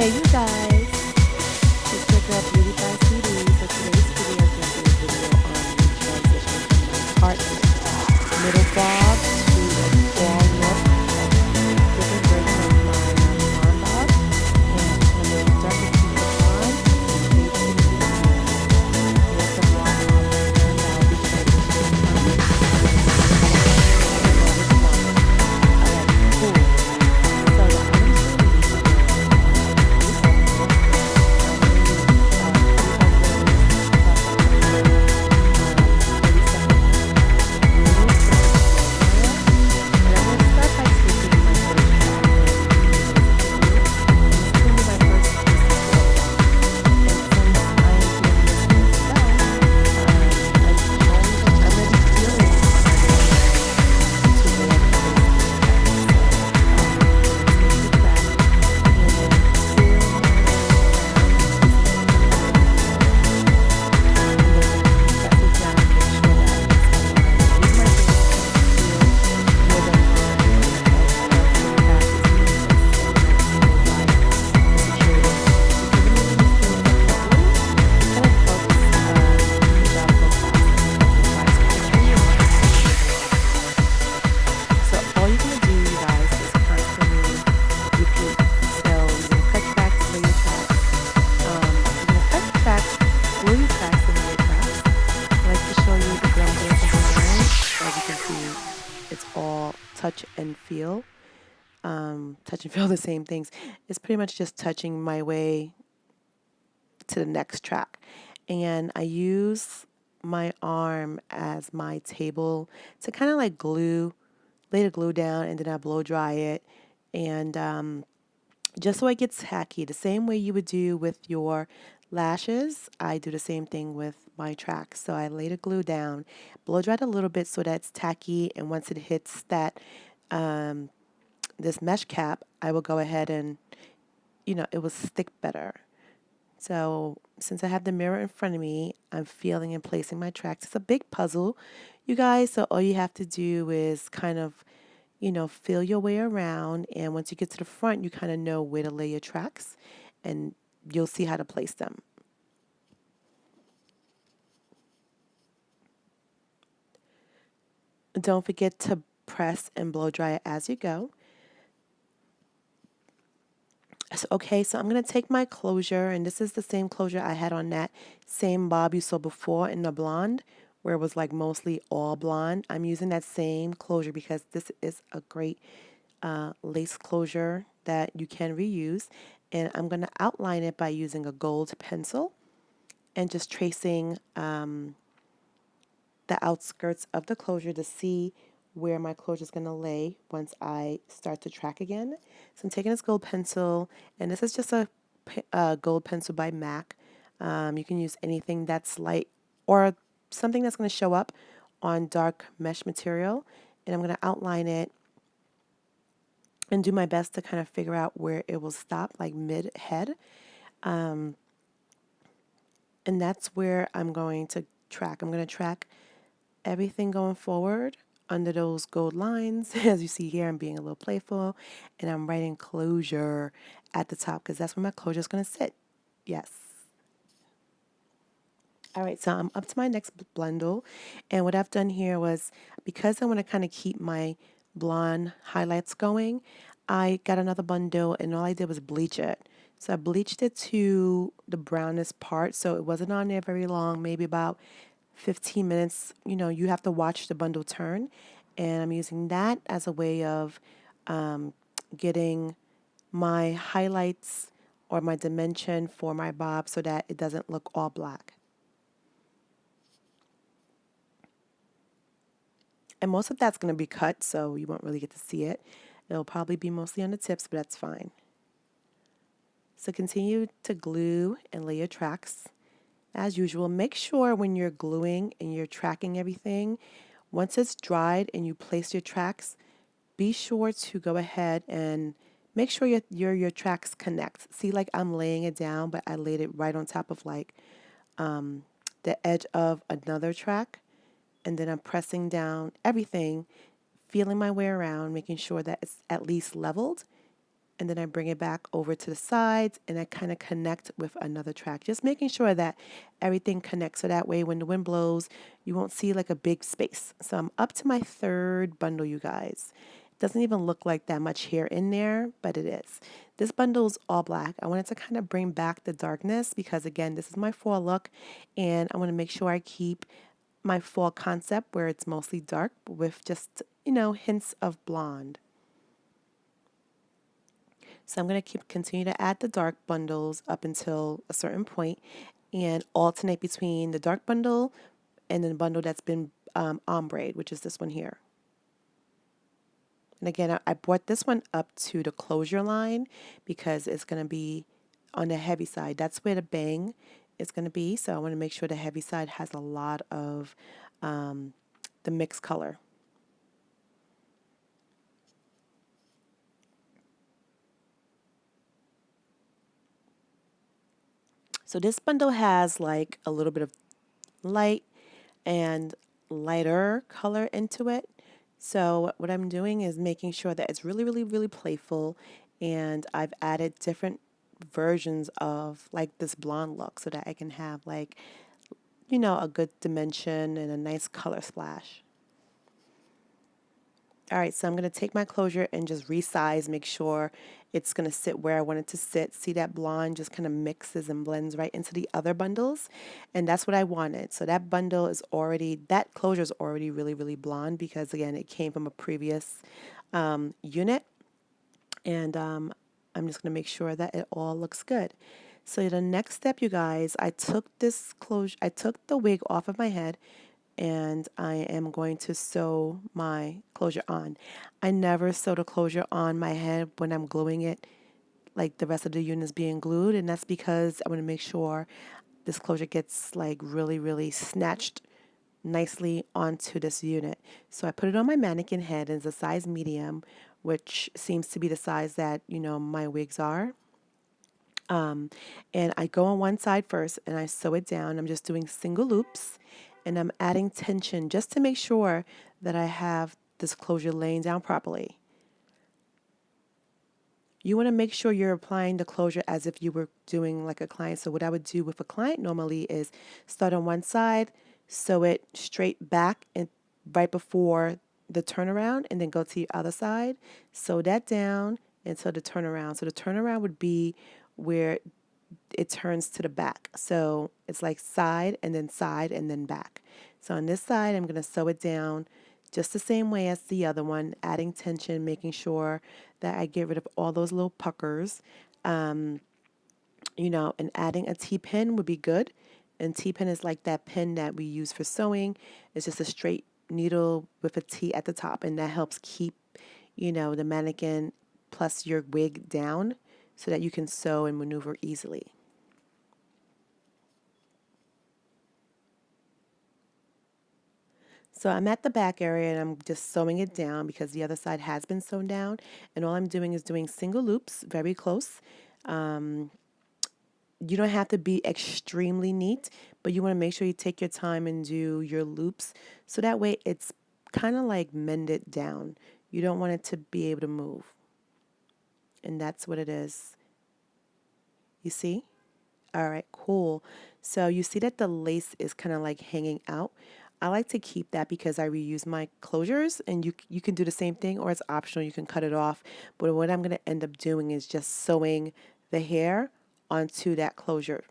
Hey you guys, it's your girl Beauty by CD. So today's video is going to be a video on the transition from my partner's middle bob to a ball look, a different version of my blonde bob. And I'm going to start with the blonde and stay tuned to the end. Here's the blonde bob and I'll be transitioning from and another blonde. Alright, cool. So the items that we need to do touch and feel the same things. It's pretty much just touching my way to the next track. And I use my arm as my table to kind of like lay the glue down, and then I blow dry it. And just so it gets tacky, the same way you would do with your lashes, I do the same thing with my tracks. So I lay the glue down, blow dry it a little bit so that it's tacky, and once it hits that this mesh cap, I will go ahead and, it will stick better. So since I have the mirror in front of me, I'm feeling and placing my tracks. It's a big puzzle, you guys. So all you have to do is kind of, feel your way around. And once you get to the front, you kind of know where to lay your tracks and you'll see how to place them. Don't forget to press and blow dry it as you go. Okay, so I'm going to take my closure, and this is the same closure I had on that same bob you saw before in the blonde, where it was like mostly all blonde. I'm using that same closure because this is a great lace closure that you can reuse. And I'm going to outline it by using a gold pencil and just tracing the outskirts of the closure to see where my closure is going to lay once I start to track again. So I'm taking this gold pencil, and this is just a gold pencil by MAC. You can use anything that's light or something that's going to show up on dark mesh material. And I'm going to outline it and do my best to kind of figure out where it will stop, like mid-head. And that's where I'm going to track. I'm going to track everything going forward under those gold lines. As you see here, I'm being a little playful, and I'm writing closure at the top because that's where my closure is going to sit. Yes. All right, so I'm up to my next bundle, and what I've done here was, because I want to kind of keep my blonde highlights going, I got another bundle, and all I did was bleach it. So I bleached it to the brownest part, so it wasn't on there very long, maybe about 15 minutes. You have to watch the bundle turn, and I'm using that as a way of getting my highlights or my dimension for my bob so that it doesn't look all black. And most of that's going to be cut, so you won't really get to see it. It'll probably be mostly on the tips, but that's fine. So continue to glue and lay your tracks. As usual, make sure when you're gluing and you're tracking everything, once it's dried and you place your tracks, be sure to go ahead and make sure your tracks connect. See, like I'm laying it down, but I laid it right on top of like the edge of another track. And then I'm pressing down everything, feeling my way around, making sure that it's at least leveled. and then I bring it back over to the sides and I kind of connect with another track, just making sure that everything connects so that way when the wind blows, you won't see like a big space. So I'm up to my third bundle, you guys. It doesn't even look like that much hair in there, but it is. This bundle is all black. I wanted to kind of bring back the darkness because, again, this is my fall look, and I want to make sure I keep my fall concept where it's mostly dark with just, hints of blonde. So I'm going to continue to add the dark bundles up until a certain point and alternate between the dark bundle and then the bundle that's been ombre, which is this one here. And again, I brought this one up to the closure line because it's going to be on the heavy side. That's where the bang is going to be. So I want to make sure the heavy side has a lot of the mixed color. So this bundle has like a little bit of light and lighter color into it. So what I'm doing is making sure that it's really, really, really playful, and I've added different versions of like this blonde look so that I can have like, a good dimension and a nice color splash. All right, so I'm going to take my closure and just resize, make sure it's going to sit where I want it to sit. See that blonde just kind of mixes and blends right into the other bundles. And that's what I wanted. So that bundle is already, that closure is already really, really blonde because, again, it came from a previous unit. And I'm just going to make sure that it all looks good. So the next step, you guys, I took the wig off of my head, and I am going to sew my closure on. I never sew the closure on my head when I'm gluing it, like the rest of the unit is being glued, and that's because I want to make sure this closure gets like really, really snatched nicely onto this unit. So I put it on my mannequin head, and it's a size medium, which seems to be the size that, my wigs are. And I go on one side first and I sew it down. I'm just doing single loops and I'm adding tension just to make sure that I have this closure laying down properly. You want to make sure you're applying the closure as if you were doing like a client. So what I would do with a client normally is start on one side, sew it straight back and right before the turnaround, and then go to the other side, sew that down until the turnaround. So the turnaround would be where it turns to the back. So it's like side and then back. So on this side, I'm going to sew it down just the same way as the other one, adding tension, making sure that I get rid of all those little puckers. And adding a T-pin would be good. And T-pin is like that pin that we use for sewing. It's just a straight needle with a T at the top, and that helps keep, the mannequin plus your wig down so that you can sew and maneuver easily. So I'm at the back area and I'm just sewing it down because the other side has been sewn down. And all I'm doing is doing single loops very close. You don't have to be extremely neat, but you want to make sure you take your time and do your loops so that way it's kind of like mended down. You don't want it to be able to move. And that's what it is. You see? All right, cool. So you see that the lace is kind of like hanging out. I like to keep that because I reuse my closures, and you can do the same thing, or it's optional. You can cut it off. But what I'm going to end up doing is just sewing the hair onto that closure.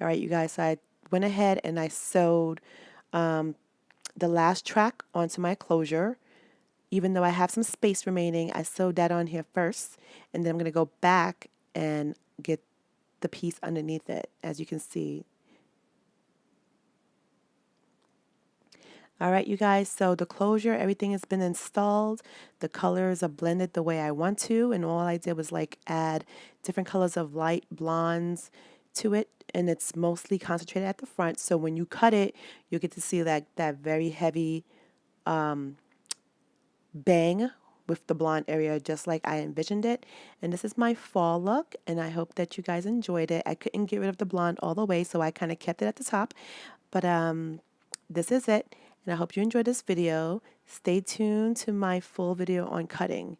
All right, you guys, so I went ahead and I sewed the last track onto my closure. Even though I have some space remaining, I sewed that on here first, and then I'm going to go back and get the piece underneath it, as you can see. All right, you guys, so the closure, everything has been installed. The colors are blended the way I want to, and all I did was like add different colors of light blondes to it, and it's mostly concentrated at the front. So when you cut it, you get to see that very heavy bang with the blonde area just like I envisioned it. And this is my fall look, and I hope that you guys enjoyed it. I couldn't get rid of the blonde all the way, so I kind of kept it at the top. But this is it. and I hope you enjoyed this video. Stay tuned to my full video on cutting.